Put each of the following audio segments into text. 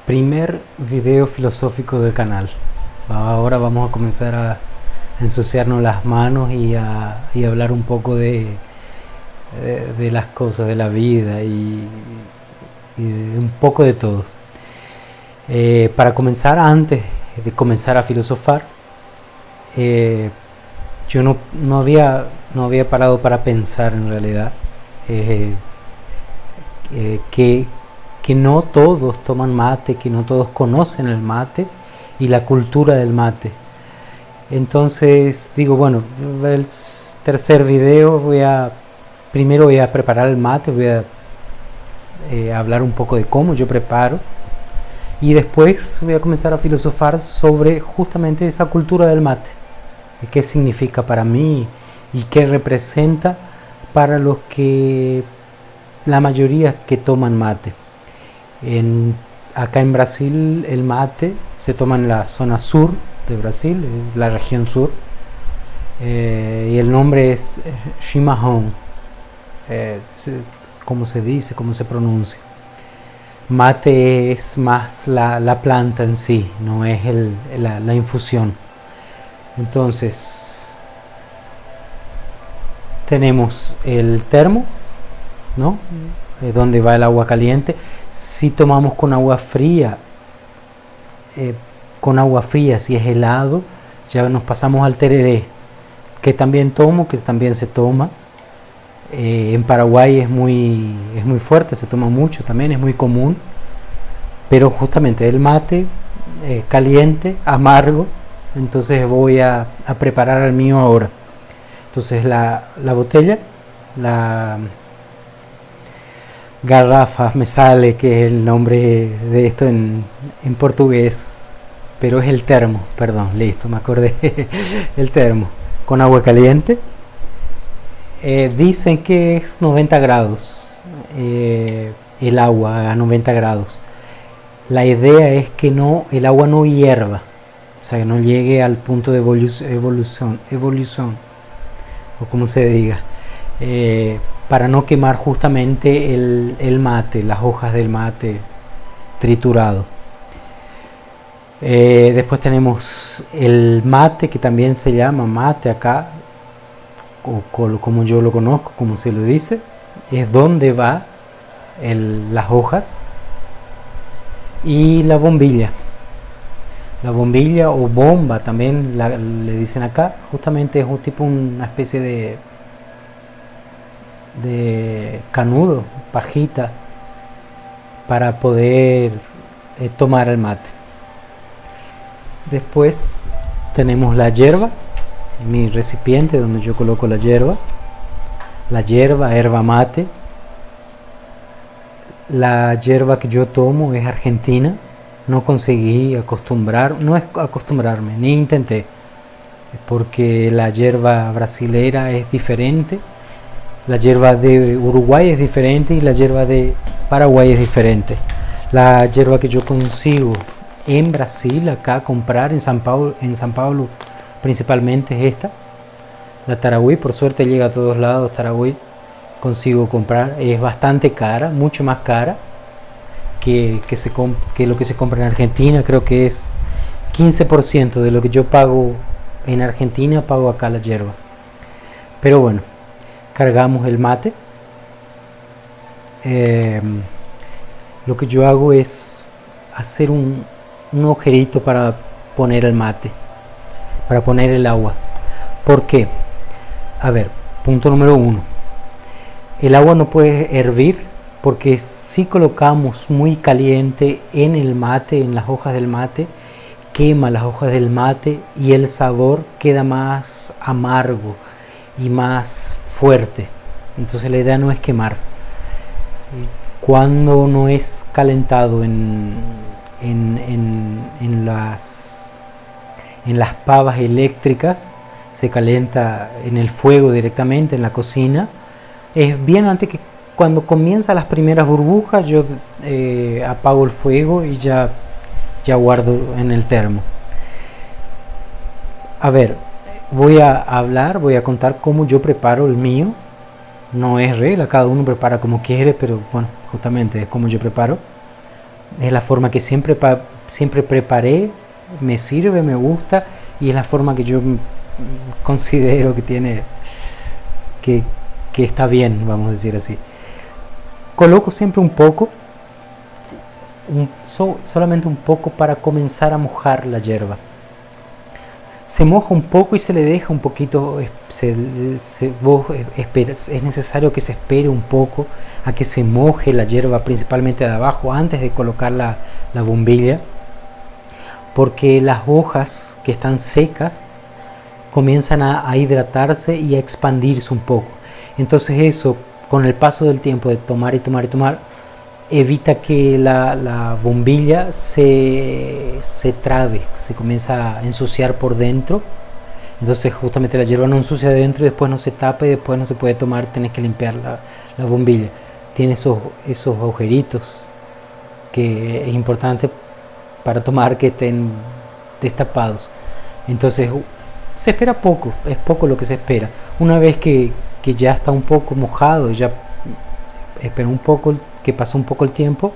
Primer video filosófico del canal. Ahora vamos a comenzar a ensuciarnos las manos y hablar un poco de las cosas, de la vida y de un poco de todo. Para comenzar, antes de comenzar a filosofar, yo no había parado para pensar en realidad que no todos toman mate, que no todos conocen el mate y la cultura del mate. Entonces digo, bueno, el tercer video primero voy a preparar el mate, voy a hablar un poco de cómo yo preparo y después voy a comenzar a filosofar sobre justamente esa cultura del mate, de qué significa para mí y qué representa para los que la mayoría que toman mate. Acá en Brasil el mate se toma en la zona sur de Brasil, la región sur, y el nombre es chimarrão, como se dice, cómo se pronuncia. Mate es más la planta en sí, no es la infusión. Entonces tenemos el termo, ¿no? Donde va el agua caliente. Si tomamos con agua fría, si es helado, ya nos pasamos al tereré, que también se toma. En Paraguay es muy fuerte, se toma mucho también, es muy común. Pero justamente el mate caliente, amargo, entonces voy a preparar el mío ahora. Entonces la botella, la garrafa, me sale que es el nombre de esto en portugués, pero es el termo, perdón, listo, me acordé. El termo con agua caliente. Dicen que es 90 grados, el agua a 90 grados. La idea es que el agua no hierva, o sea, que no llegue al punto de evolución, o como se diga, para no quemar justamente el mate, las hojas del mate triturado. Después tenemos el mate, que también se llama mate acá, o como yo lo conozco, como se lo dice, es donde va las hojas. Y la bombilla o bomba también le dicen acá, justamente es un tipo, una especie de canudo, pajita, para poder tomar el mate. Después tenemos la yerba, mi recipiente donde yo coloco la yerba, yerba mate. La yerba que yo tomo es argentina, no conseguí no es acostumbrarme, ni intenté, porque la yerba brasilera es diferente, la yerba de Uruguay es diferente y la yerba de Paraguay es diferente. La yerba que yo consigo en Brasil, acá comprar en San Paulo principalmente, es esta, la Tarahui. Por suerte llega a todos lados Tarahui, consigo comprar, es bastante cara, mucho más cara que lo que se compra en Argentina. Creo que es 15% de lo que yo pago en Argentina, pago acá la yerba. Pero bueno, cargamos el mate. Lo que yo hago es hacer un agujerito para poner el mate, para poner el agua. ¿Por qué? A ver, punto número 1. El agua no puede hervir, porque si colocamos muy caliente en el mate, en las hojas del mate, quema las hojas del mate y el sabor queda más amargo y más fuerte. Entonces la idea no es quemar. Cuando no es calentado en las pavas eléctricas, se calienta en el fuego directamente en la cocina. Es bien antes que cuando comienzan las primeras burbujas, yo apago el fuego y ya guardo en el termo. A ver, voy a contar cómo yo preparo el mío. No es regla, cada uno prepara como quiere, pero bueno, justamente es como yo preparo. Es la forma que siempre preparé, me sirve, me gusta y es la forma que yo considero que tiene, que, que está bien, vamos a decir así. Coloco siempre un poco, solamente un poco para comenzar a mojar la hierba. Se moja un poco y se le deja un poquito, es necesario que se espere un poco a que se moje la hierba, principalmente de abajo, antes de colocar la bombilla, porque las hojas que están secas comienzan a hidratarse y a expandirse un poco. Entonces eso, con el paso del tiempo de tomar y tomar y tomar, evita que la bombilla se trabe, se comienza a ensuciar por dentro. Entonces justamente la hierba no ensucia dentro y después no se tapa y después no se puede tomar, tenés que limpiar la bombilla. Tiene esos agujeritos que es importante para tomar que estén destapados. Entonces se espera poco, es poco lo que se espera. Una vez que ya está un poco mojado, ya espera un poco, que pasa un poco el tiempo,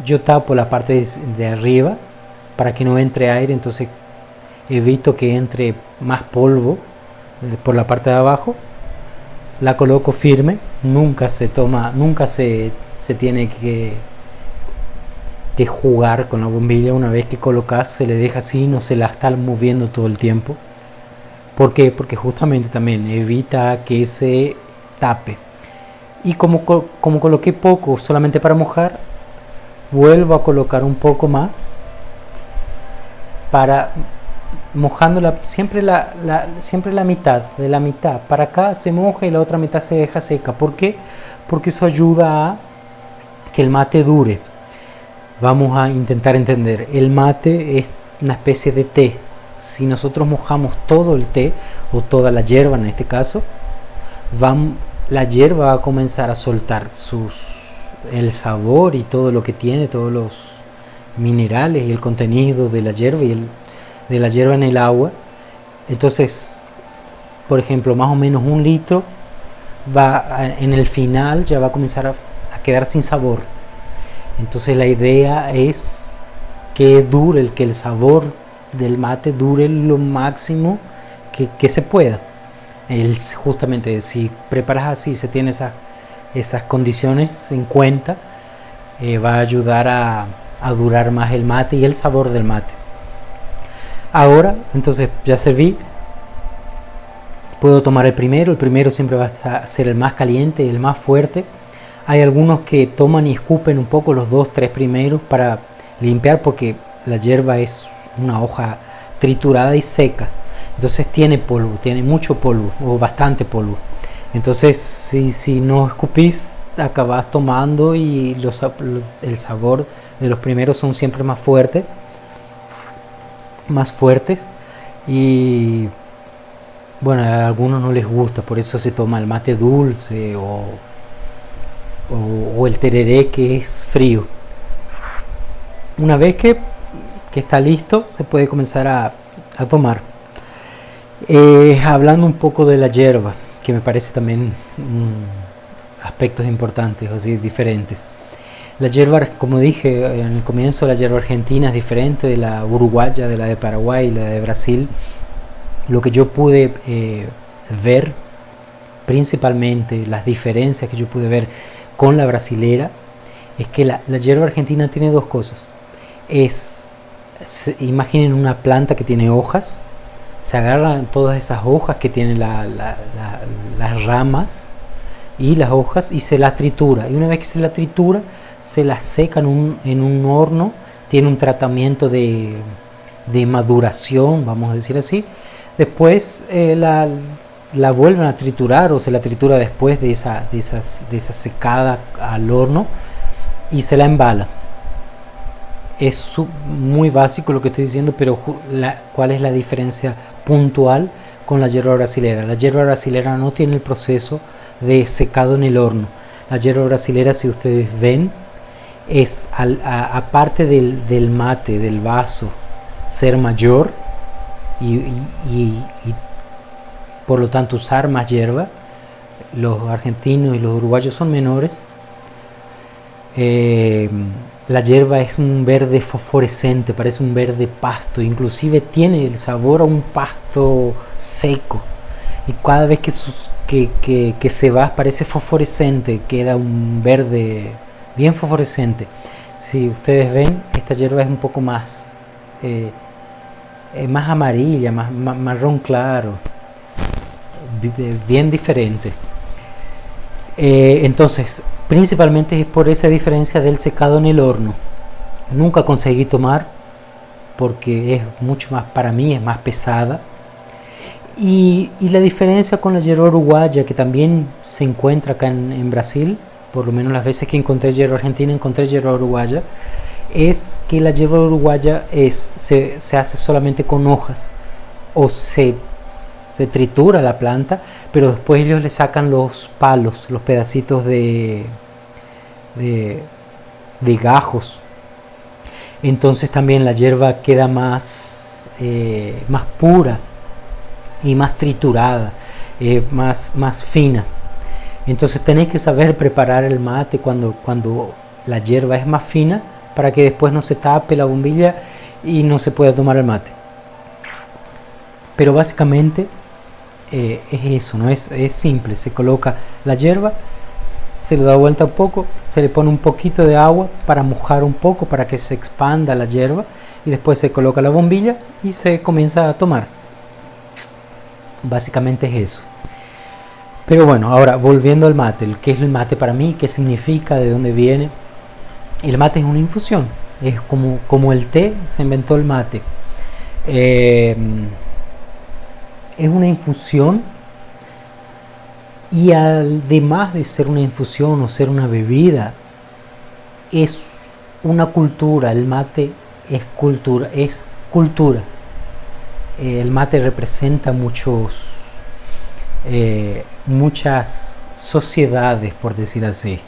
yo tapo la parte de arriba para que no entre aire, entonces evito que entre más polvo por la parte de abajo. La coloco firme, nunca se tiene que jugar con la bombilla. Una vez que colocas, se le deja así, no se la está moviendo todo el tiempo. ¿Por qué? Porque justamente también evita que se tape. Y como coloqué poco solamente para mojar, vuelvo a colocar un poco más para mojándola siempre la mitad, de la mitad para acá se moja y la otra mitad se deja seca. ¿Por qué? Porque eso ayuda a que el mate dure. Vamos a intentar entender. El mate es una especie de té. Si nosotros mojamos todo el té o toda la hierba en este caso, la hierba va a comenzar a soltar el sabor y todo lo que tiene, todos los minerales y el contenido de la hierba de la hierba en el agua. Entonces, por ejemplo, más o menos 1 litro en el final ya va a comenzar a quedar sin sabor. Entonces la idea es que el sabor del mate dure lo máximo que se pueda. Justamente si preparas así, se tiene esas condiciones en cuenta, va a ayudar a durar más el mate y el sabor del mate. Ahora, entonces ya serví, puedo tomar el primero siempre va a ser el más caliente, el más fuerte. Hay algunos que toman y escupen un poco los 2-3 primeros para limpiar, porque la hierba es una hoja triturada y seca, entonces tiene polvo, tiene mucho polvo o bastante polvo. Entonces si no escupís, acabas tomando y el sabor de los primeros son siempre más fuertes y bueno, a algunos no les gusta, por eso se toma el mate dulce o el tereré, que es frío. Una vez que está listo, se puede comenzar a tomar. Hablando un poco de la hierba, que me parece también aspectos importantes, o así, diferentes. La hierba, como dije en el comienzo, la hierba argentina es diferente de la uruguaya, de la de Paraguay y la de Brasil. Lo que yo pude ver, principalmente las diferencias que yo pude ver con la brasilera, es que la hierba argentina tiene dos cosas. Imaginen una planta que tiene hojas, se agarran todas esas hojas que tienen las ramas y las hojas y se la tritura, y una vez que se la tritura se la seca en un horno, tiene un tratamiento de maduración, vamos a decir así. Después la vuelven a triturar, o se la tritura después de esa secada al horno, y se la embala. Es muy básico lo que estoy diciendo, pero ¿cuál es la diferencia puntual con la hierba brasilera? La hierba brasilera no tiene el proceso de secado en el horno. La hierba brasilera, si ustedes ven, es aparte del mate, del vaso, ser mayor y por lo tanto usar más hierba. Los argentinos y los uruguayos son menores. La hierba es un verde fosforescente, parece un verde pasto, inclusive tiene el sabor a un pasto seco. Y cada vez que se va parece fosforescente, queda un verde bien fosforescente. Si ustedes ven, esta hierba es un poco más amarilla, más marrón claro, bien diferente. Entonces, principalmente es por esa diferencia del secado en el horno. Nunca conseguí tomar porque es mucho más, para mí es más pesada. Y la diferencia con la hierba uruguaya, que también se encuentra acá en Brasil, por lo menos las veces que encontré hierba argentina, encontré hierba uruguaya, es que la hierba uruguaya se hace solamente con hojas, o se tritura la planta, pero después ellos le sacan los palos, los pedacitos de gajos. Entonces también la hierba queda más pura y más triturada, más fina. Entonces tenéis que saber preparar el mate cuando la hierba es más fina, para que después no se tape la bombilla y no se pueda tomar el mate. Pero básicamente es eso, ¿no? Es simple. Se coloca la hierba, se le da vuelta un poco, se le pone un poquito de agua para mojar un poco, para que se expanda la hierba, y después se coloca la bombilla y se comienza a tomar. Básicamente es eso. Pero bueno, ahora volviendo al mate, ¿qué es el mate para mí? ¿Qué significa? ¿De dónde viene? El mate es una infusión, es como el té, se inventó el mate. Es una infusión, y además de ser una infusión o ser una bebida, es una cultura. El mate es cultura, el mate representa muchas sociedades, por decir así.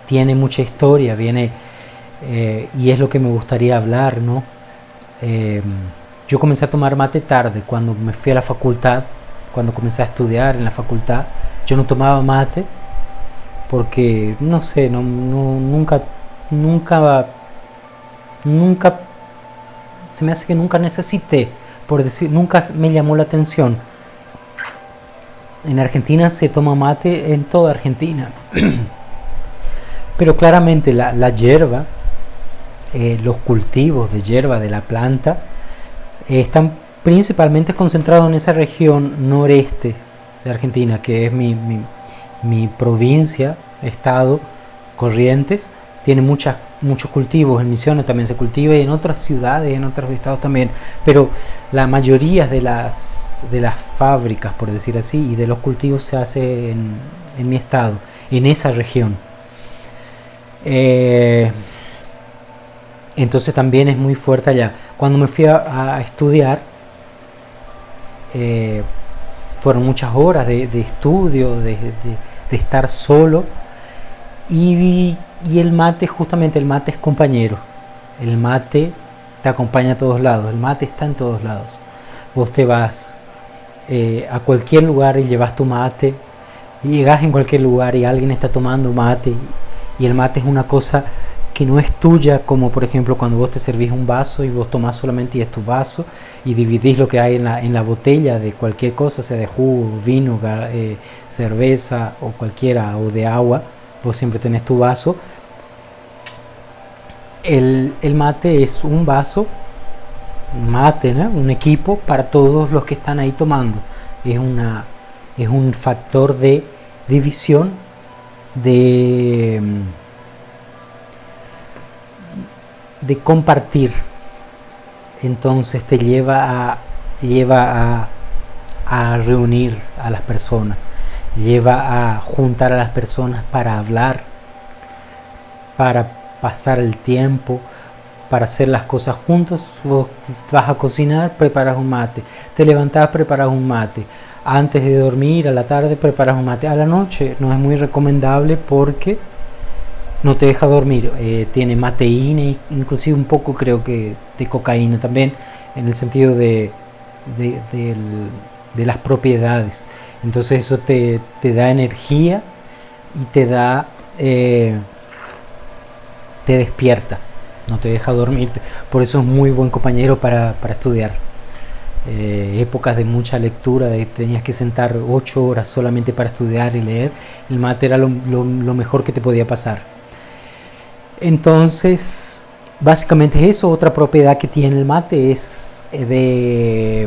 Tiene mucha historia, y es lo que me gustaría hablar, ¿no? Yo comencé a tomar mate tarde, cuando me fui a la facultad, cuando comencé a estudiar en la facultad. Yo no tomaba mate porque, no sé, nunca, se me hace que nunca necesité, por decir, nunca me llamó la atención. En Argentina se toma mate en toda Argentina. Pero claramente la hierba, los cultivos de hierba de la planta, están principalmente concentrados en esa región noreste de Argentina, que es mi provincia, estado, Corrientes. Tiene muchos cultivos. En Misiones también se cultiva, y en otras ciudades, en otros estados también. Pero la mayoría de las fábricas, por decir así, y de los cultivos se hace en mi estado, en esa región. Entonces también es muy fuerte allá. Cuando me fui a estudiar, fueron muchas horas de estudio, de estar solo, y el mate, justamente el mate es compañero. El mate te acompaña a todos lados, el mate está en todos lados. Vos te vas a cualquier lugar y llevas tu mate, y llegas en cualquier lugar y alguien está tomando mate, y el mate es una cosa que no es tuya, como por ejemplo cuando vos te servís un vaso y vos tomás solamente y es tu vaso, y dividís lo que hay en la botella de cualquier cosa, sea de jugo, vino, cerveza o cualquiera, o de agua. Vos siempre tenés tu vaso. El mate es un vaso, mate, ¿no? Un equipo para todos los que están ahí tomando. Es un factor de división, de compartir. Entonces te lleva a reunir a las personas, lleva a juntar a las personas para hablar, para pasar el tiempo, para hacer las cosas juntos. Vos vas a cocinar, preparas un mate, te levantás, preparas un mate, antes de dormir, a la tarde preparas un mate. A la noche no es muy recomendable porque no te deja dormir. Tiene mateína e inclusive un poco, creo que, de cocaína también, en el sentido de las propiedades. Entonces eso te da energía y te da te despierta, no te deja dormirte. Por eso es muy buen compañero para estudiar. Épocas de mucha lectura, de tenías que sentar 8 horas solamente para estudiar y leer, el mate era lo mejor que te podía pasar. Entonces, básicamente es eso. Otra propiedad que tiene el mate es te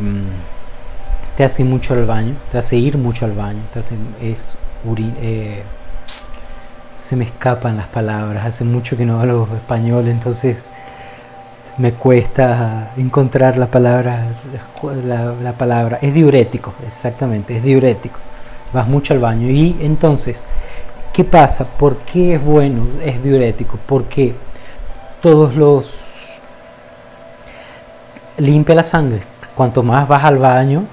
hace mucho al baño, te hace ir mucho al baño, se me escapan las palabras, hace mucho que no hablo español, entonces me cuesta encontrar la palabra. La palabra es diurético, exactamente, es diurético. Vas mucho al baño. Y entonces, ¿qué pasa? ¿Por qué es bueno? Es diurético porque limpia la sangre. Cuanto más vas al baño,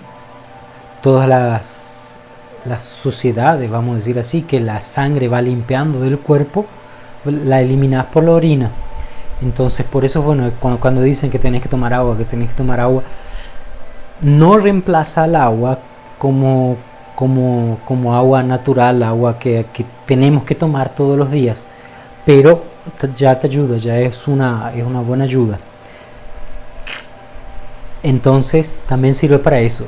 todas las suciedades, vamos a decir así, que la sangre va limpiando del cuerpo, la eliminas por la orina. Entonces, por eso, bueno, cuando dicen que tenés que tomar agua, no reemplaza el agua como agua natural, agua que tenemos que tomar todos los días, pero ya te ayuda, ya es una buena ayuda. Entonces, también sirve para eso.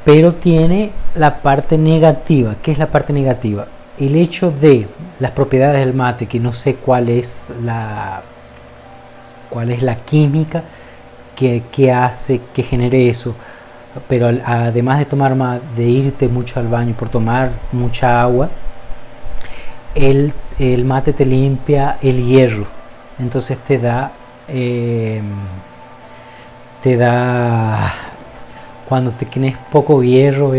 Pero tiene la parte negativa. ¿Qué es la parte negativa? El hecho de las propiedades del mate, que no sé cuál es la química que hace que genere eso, pero además de irte mucho al baño por tomar mucha agua, el mate te limpia el hierro, entonces te da cuando te tienes poco hierro,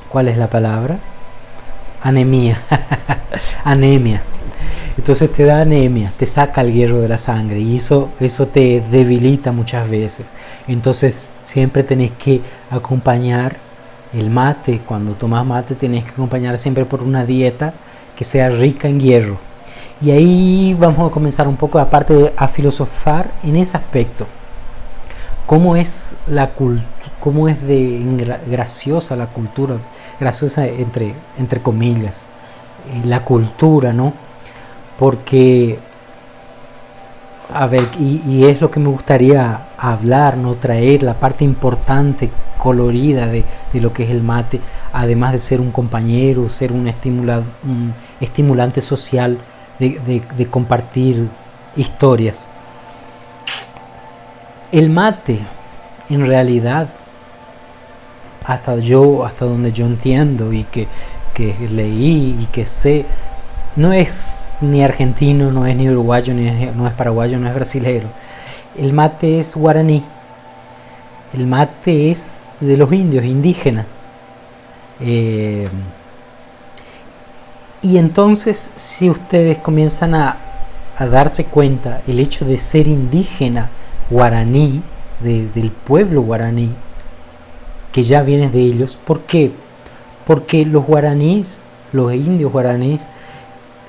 ¿cuál es la palabra? Anemia. Anemia. Entonces te da anemia, te saca el hierro de la sangre y eso te debilita muchas veces. Entonces siempre tenés que acompañar el mate. Cuando tomas mate tenés que acompañar siempre por una dieta que sea rica en hierro. Y ahí vamos a comenzar un poco a filosofar en ese aspecto. ¿Cómo es graciosa la cultura? Graciosa entre comillas. La cultura, ¿no? Porque, a ver, y es lo que me gustaría hablar, ¿no? Traer la parte importante, colorida de lo que es el mate, además de ser un compañero, ser un estimulante social, de compartir historias. El mate, en realidad, hasta donde yo entiendo y que leí y que sé, no es ni argentino, no es ni uruguayo, no es paraguayo, no es brasilero. El mate es guaraní. El mate es de los indios, indígenas. Y entonces, si ustedes comienzan a darse cuenta, el hecho de ser indígena guaraní, del pueblo guaraní, que ya viene de ellos, ¿por qué? Porque los guaraníes, los indios guaraníes,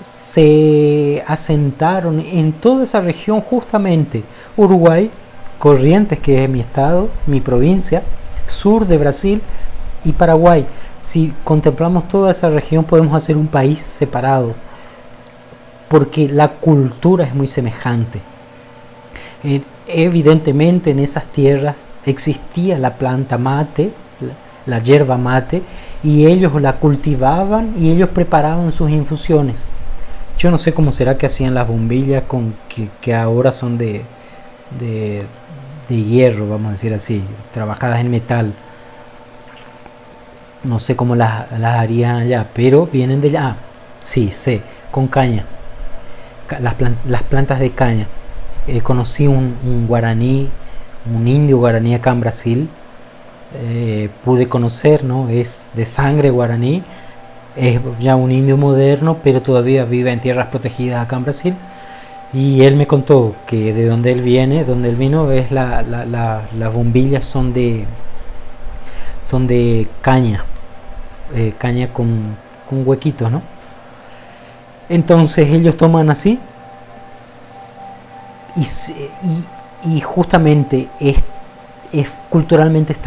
se asentaron en toda esa región, justamente Uruguay, Corrientes, que es mi estado, mi provincia, sur de Brasil, y Paraguay. Si contemplamos toda esa región podemos hacer un país separado, porque la cultura es muy semejante. Evidentemente en esas tierras existía la planta mate, la yerba mate, y ellos la cultivaban y ellos preparaban sus infusiones. Yo no sé cómo será que hacían las bombillas que ahora son de hierro, vamos a decir así, trabajadas en metal. No sé cómo las harían allá, pero vienen de allá. Sí, sé, con caña. Las plantas de caña. Conocí un guaraní, un indio guaraní acá en Brasil. Pude conocer, ¿no? Es de sangre guaraní. Es ya un indio moderno, pero todavía vive en tierras protegidas acá en Brasil. Y él me contó que de donde él vino, es las bombillas son de caña, caña con huequitos, ¿no? Entonces ellos toman así y justamente es culturalmente es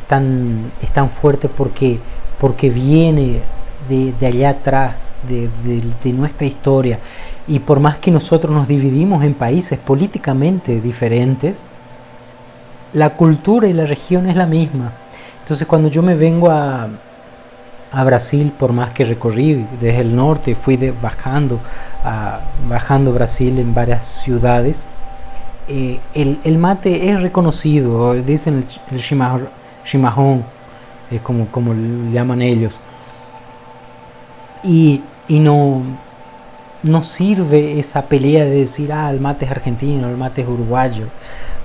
tan fuerte porque viene de allá atrás, de nuestra historia. Y por más que nosotros nos dividimos en países políticamente diferentes, la cultura y la región es la misma. Entonces cuando yo me vengo a Brasil, por más que recorrí desde el norte, fui bajando Brasil en varias ciudades, el mate es reconocido, dicen el chimarrón, como le llaman ellos, y no sirve esa pelea de decir, el mate es argentino, el mate es uruguayo,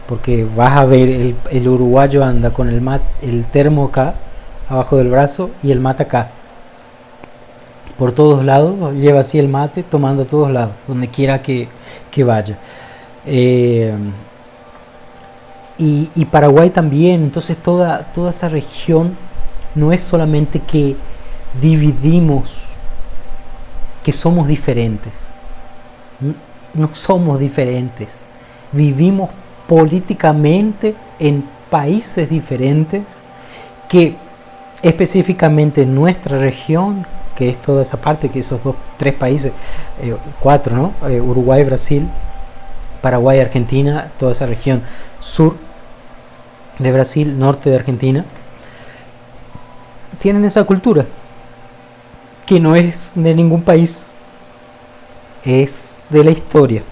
porque vas a ver, el uruguayo anda con el termo acá, abajo del brazo, y el mate acá. Por todos lados, lleva así el mate, tomando a todos lados, donde quiera que vaya. Y Paraguay también, entonces toda esa región no es solamente que dividimos, que somos diferentes. No somos diferentes. Vivimos políticamente en países diferentes, que específicamente en nuestra región, que es toda esa parte, que esos tres países, cuatro, ¿no? Uruguay, Brasil, Paraguay, Argentina, toda esa región sur de Brasil, norte de Argentina, tienen esa cultura que no es de ningún país, es de la historia.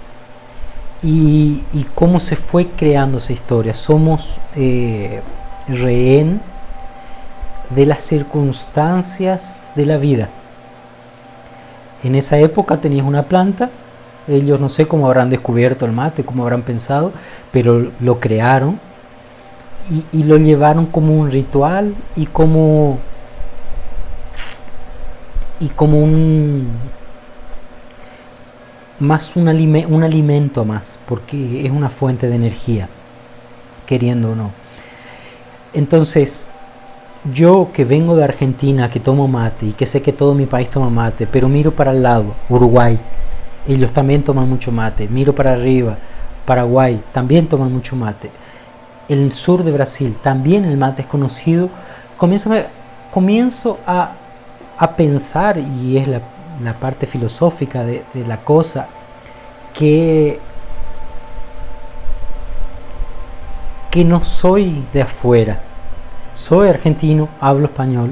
Y cómo se fue creando esa historia. Somos rehén de las circunstancias de la vida. En esa época tenías una planta, ellos no sé cómo habrán descubierto el mate, cómo habrán pensado, pero lo crearon y lo llevaron como un ritual y como un alimento más, porque es una fuente de energía, queriendo o no. Entonces, yo que vengo de Argentina, que tomo mate y que sé que todo mi país toma mate, pero miro para el lado, Uruguay, ellos también toman mucho mate. Miro para arriba, Paraguay, también toman mucho mate. El sur de Brasil, también el mate es conocido. Comienzo a pensar, y es la parte filosófica de la cosa, que no soy de afuera. Soy argentino, hablo español,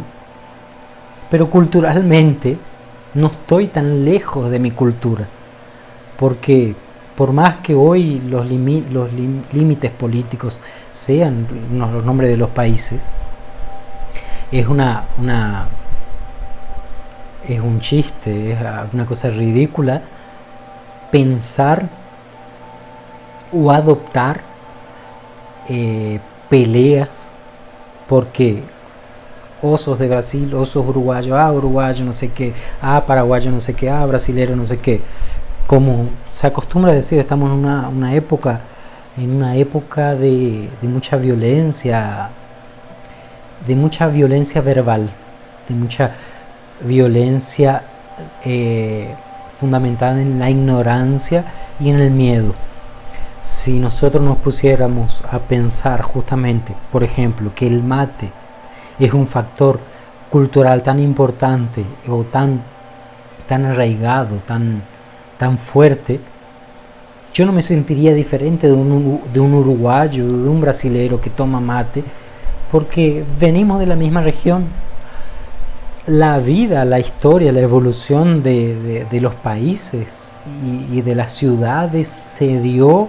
pero culturalmente no estoy tan lejos de mi cultura, porque por más que hoy los límites políticos sean los nombres de los países, es es un chiste, es una cosa ridícula pensar o adoptar peleas porque osos de Brasil, osos uruguayos, uruguayo no sé qué, paraguayo no sé qué, brasilero no sé qué. Como se acostumbra a decir, estamos en una época de mucha violencia verbal, de mucha violencia fundamentada en la ignorancia y en el miedo. Si nosotros nos pusiéramos a pensar justamente, por ejemplo, que el mate es un factor cultural tan importante o tan arraigado, tan fuerte, yo no me sentiría diferente de un uruguayo, de un brasilero que toma mate, porque venimos de la misma región. La vida, la historia, la evolución de los países y de las ciudades se dio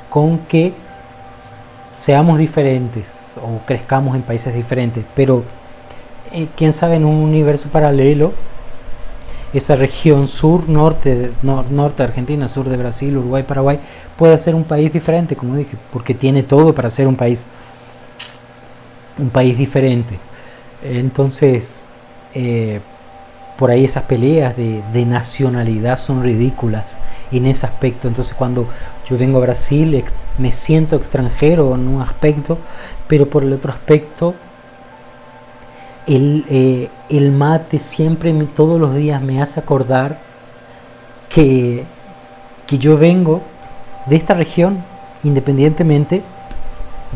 con que seamos diferentes o crezcamos en países diferentes, pero quién sabe, en un universo paralelo esa región norte de Argentina, sur de Brasil, Uruguay, Paraguay puede ser un país diferente, como dije, porque tiene todo para ser un país diferente. Entonces por ahí esas peleas de nacionalidad son ridículas en ese aspecto. Entonces cuando yo vengo a Brasil me siento extranjero en un aspecto, pero por el otro aspecto el mate siempre, todos los días me hace acordar que yo vengo de esta región, independientemente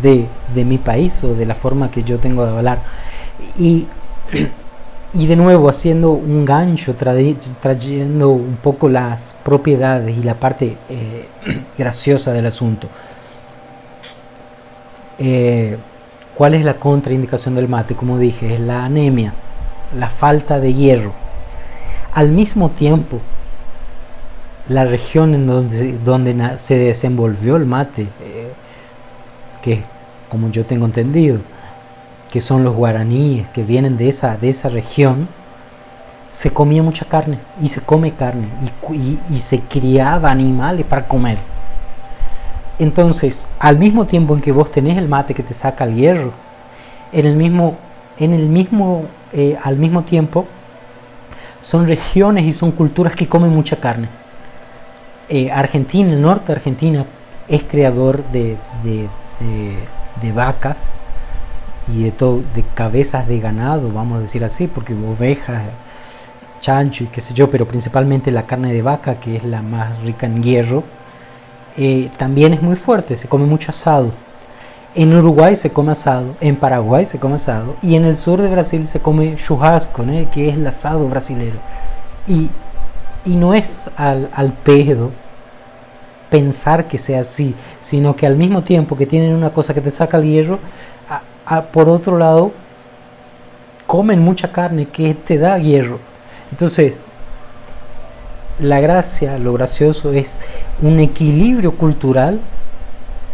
de mi país o de la forma que yo tengo de hablar. Y Y de nuevo haciendo un gancho, trayendo un poco las propiedades y la parte graciosa del asunto. ¿Cuál es la contraindicación del mate? Como dije, es la anemia, la falta de hierro. Al mismo tiempo, la región en donde se desenvolvió el mate, que como yo tengo entendido, que son los guaraníes, que vienen de esa región, se comía mucha carne, y se come carne, y se criaba animales para comer. Entonces, al mismo tiempo en que vos tenés el mate que te saca el hierro, al mismo tiempo, son regiones y son culturas que comen mucha carne. Argentina, el norte de Argentina, es creador de vacas y de cabezas de ganado, vamos a decir así, porque ovejas, chancho y qué sé yo, pero principalmente la carne de vaca, que es la más rica en hierro, también es muy fuerte, se come mucho asado. En Uruguay se come asado, en Paraguay se come asado, y en el sur de Brasil se come churrasco, ¿no? Que es el asado brasilero. Y no es al pedo pensar que sea así, sino que al mismo tiempo que tienen una cosa que te saca el hierro, por otro lado, comen mucha carne que te da hierro. Entonces, la gracia, lo gracioso es un equilibrio cultural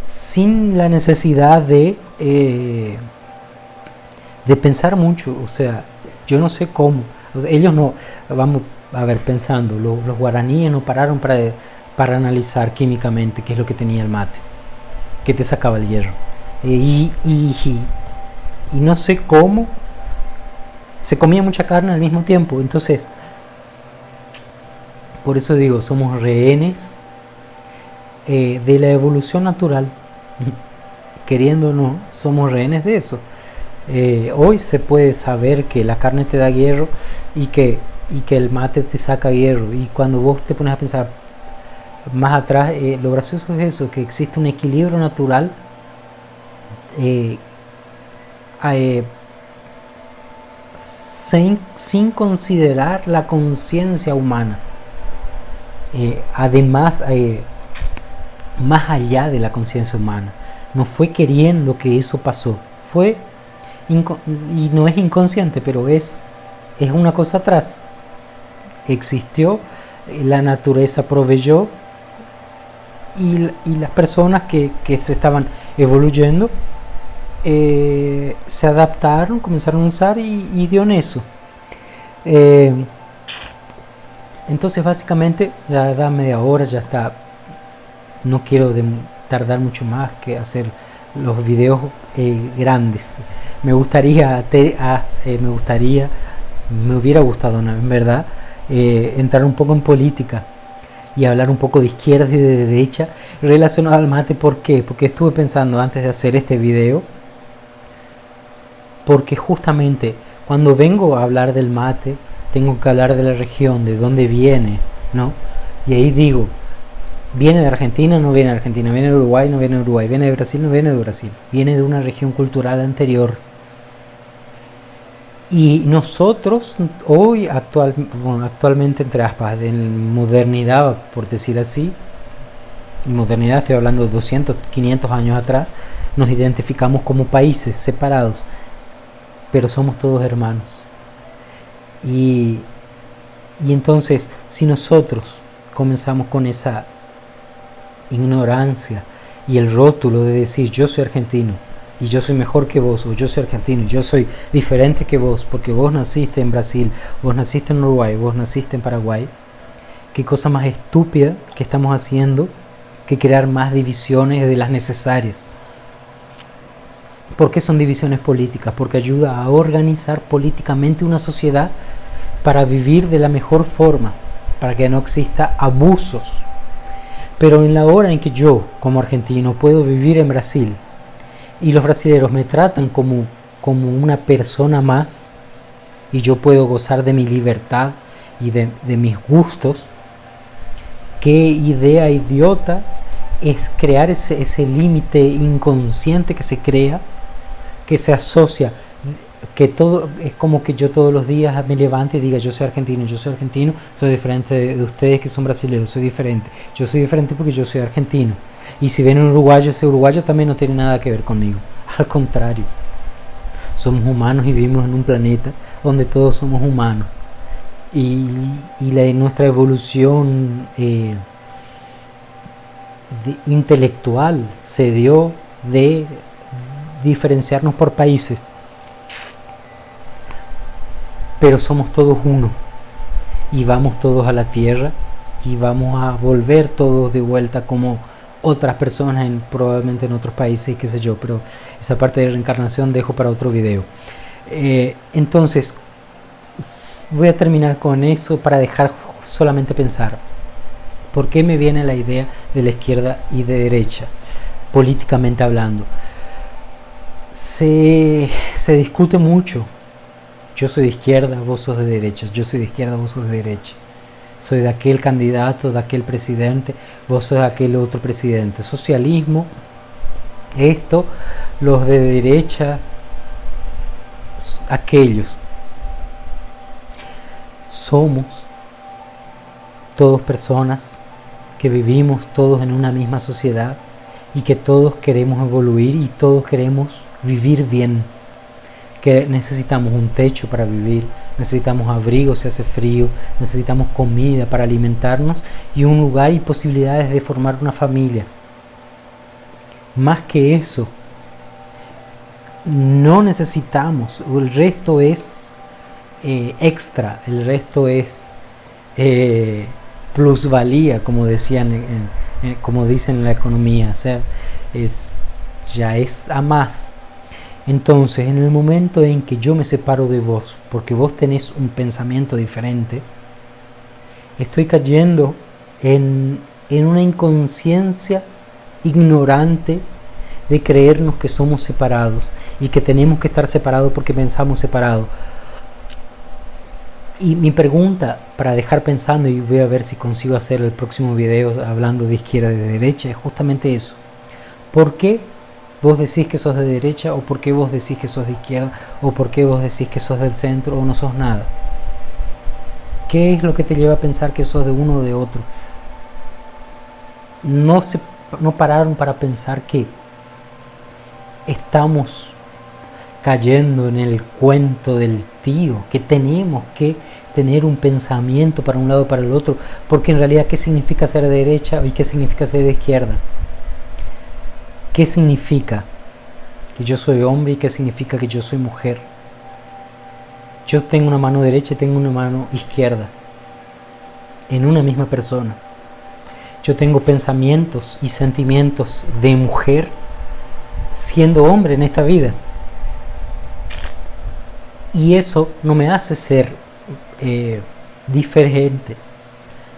sin la necesidad de pensar mucho. O sea, yo no sé cómo. O sea, ellos no, vamos a ver, pensando, los guaraníes no pararon para analizar químicamente qué es lo que tenía el mate, que te sacaba el hierro. Y no sé cómo se comía mucha carne al mismo tiempo. Entonces, por eso digo, somos rehenes de la evolución natural. Queriendo o no, somos rehenes de eso. Hoy se puede saber que la carne te da hierro y que el mate te saca hierro. Y cuando vos te pones a pensar más atrás, lo gracioso es eso, que existe un equilibrio natural sin considerar la conciencia humana. Además, más allá de la conciencia humana, no fue queriendo que eso pasó, fue y no es inconsciente, pero es una cosa atrás. Existió, la naturaleza proveyó, y las personas que se estaban evoluyendo se adaptaron, comenzaron a usar y dio en eso. Entonces básicamente ya da media hora, ya está. No quiero tardar mucho más que hacer los videos grandes. Me hubiera gustado, en verdad, entrar un poco en política y hablar un poco de izquierda y de derecha relacionado al mate. ¿Por qué? Porque estuve pensando antes de hacer este video, porque justamente cuando vengo a hablar del mate tengo que hablar de la región, de dónde viene, ¿no? Y ahí digo, ¿viene de Argentina? No viene de Argentina. ¿Viene de Uruguay? No viene de Uruguay. ¿Viene de Brasil? No viene de Brasil. Viene de una región cultural anterior. Y nosotros hoy, actualmente, entre aspas, en modernidad, por decir así, en modernidad estoy hablando de 200, 500 años atrás, nos identificamos como países separados, pero somos todos hermanos. Y entonces, si nosotros comenzamos con esa ignorancia y el rótulo de decir yo soy argentino y yo soy mejor que vos, o yo soy argentino y yo soy diferente que vos porque vos naciste en Brasil, vos naciste en Uruguay, vos naciste en Paraguay, qué cosa más estúpida que estamos haciendo que crear más divisiones de las necesarias. ¿Por qué son divisiones políticas? Porque ayuda a organizar políticamente una sociedad para vivir de la mejor forma, para que no exista abusos. Pero en la hora en que yo, como argentino, puedo vivir en Brasil y los brasileños me tratan como una persona más, y yo puedo gozar de mi libertad y de mis gustos, qué idea idiota es crear ese límite inconsciente que se crea, que se asocia que todo es como que yo todos los días me levante y diga yo soy argentino, soy diferente de ustedes que son brasileños, soy diferente, yo soy diferente porque yo soy argentino. Y si ven un uruguayo, ese uruguayo también no tiene nada que ver conmigo. Al contrario, somos humanos y vivimos en un planeta donde todos somos humanos. Y nuestra evolución intelectual se dio de diferenciarnos por países, pero somos todos uno y vamos todos a la tierra y vamos a volver todos de vuelta como otras personas probablemente en otros países, qué sé yo, pero esa parte de reencarnación dejo para otro video. Entonces voy a terminar con eso para dejar solamente pensar por qué me viene la idea de la izquierda y de derecha políticamente hablando. Se discute mucho. Yo soy de izquierda, vos sos de derecha. Yo soy de izquierda, vos sos de derecha. Soy de aquel candidato, de aquel presidente, vos sos de aquel otro presidente. Socialismo, esto, los de derecha, aquellos. Somos todos personas que vivimos todos en una misma sociedad y que todos queremos evoluir y todos queremos vivir bien. Que necesitamos un techo para vivir, necesitamos abrigo si hace frío, necesitamos comida para alimentarnos y un lugar y posibilidades de formar una familia. Más que eso, no necesitamos, el resto es extra, el resto es plusvalía, como decían, como dicen en la economía, o sea, ya es a más. Entonces, en el momento en que yo me separo de vos, porque vos tenés un pensamiento diferente, estoy cayendo en una inconsciencia ignorante de creernos que somos separados y que tenemos que estar separados porque pensamos separados. Y mi pregunta, para dejar pensando, y voy a ver si consigo hacer el próximo video hablando de izquierda y de derecha, es justamente eso. ¿Por qué vos decís que sos de derecha, o por qué vos decís que sos de izquierda, o por qué vos decís que sos del centro o no sos nada? ¿Qué es lo que te lleva a pensar que sos de uno o de otro? No pararon para pensar que estamos cayendo en el cuento del tío, que tenemos que tener un pensamiento para un lado o para el otro, porque en realidad ¿qué significa ser de derecha y qué significa ser de izquierda? ¿Qué significa que yo soy hombre y qué significa que yo soy mujer? Yo tengo una mano derecha y tengo una mano izquierda en una misma persona. Yo tengo pensamientos y sentimientos de mujer siendo hombre en esta vida. Y eso no me hace ser diferente.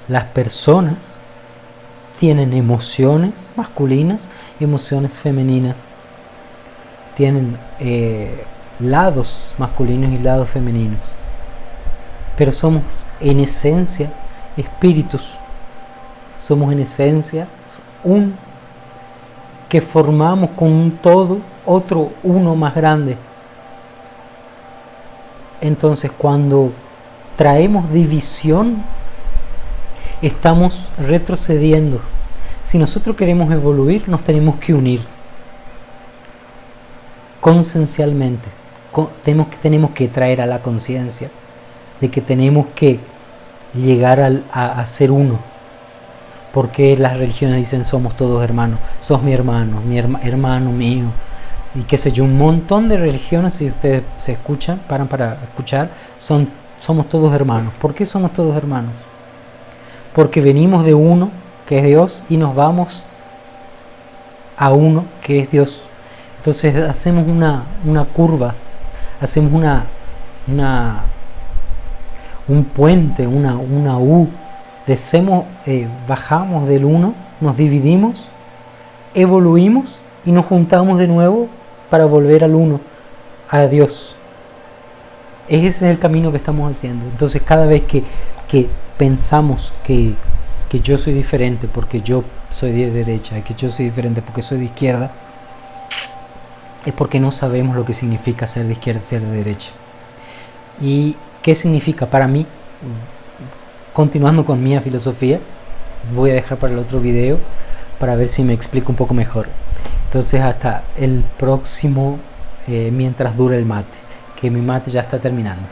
Las personas tienen emociones masculinas y emociones femeninas. Tienen lados masculinos y lados femeninos. Pero somos en esencia espíritus. Somos en esencia un que formamos con un todo otro uno más grande. Entonces, cuando traemos división, estamos retrocediendo. Si nosotros queremos evoluir, nos tenemos que unir conciencialmente. Tenemos que traer a la conciencia de que tenemos que llegar a ser uno. Porque las religiones dicen somos todos hermanos, sos mi hermano, hermano mío, y qué sé yo, un montón de religiones, si ustedes se escuchan, paran para escuchar, somos todos hermanos. ¿Por qué somos todos hermanos? Porque venimos de uno, que es Dios, y nos vamos a uno, que es Dios. Entonces hacemos una curva, hacemos un puente, una U, bajamos del uno, nos dividimos, evoluimos y nos juntamos de nuevo para volver al uno, a Dios. Ese es el camino que estamos haciendo. Entonces cada vez que pensamos que yo soy diferente porque yo soy de derecha, que yo soy diferente porque soy de izquierda, es porque no sabemos lo que significa ser de izquierda y ser de derecha. ¿Y qué significa para mí? Continuando con mi filosofía, voy a dejar para el otro video para ver si me explico un poco mejor. Entonces hasta el próximo, mientras dure el mate, que mi mate ya está terminando.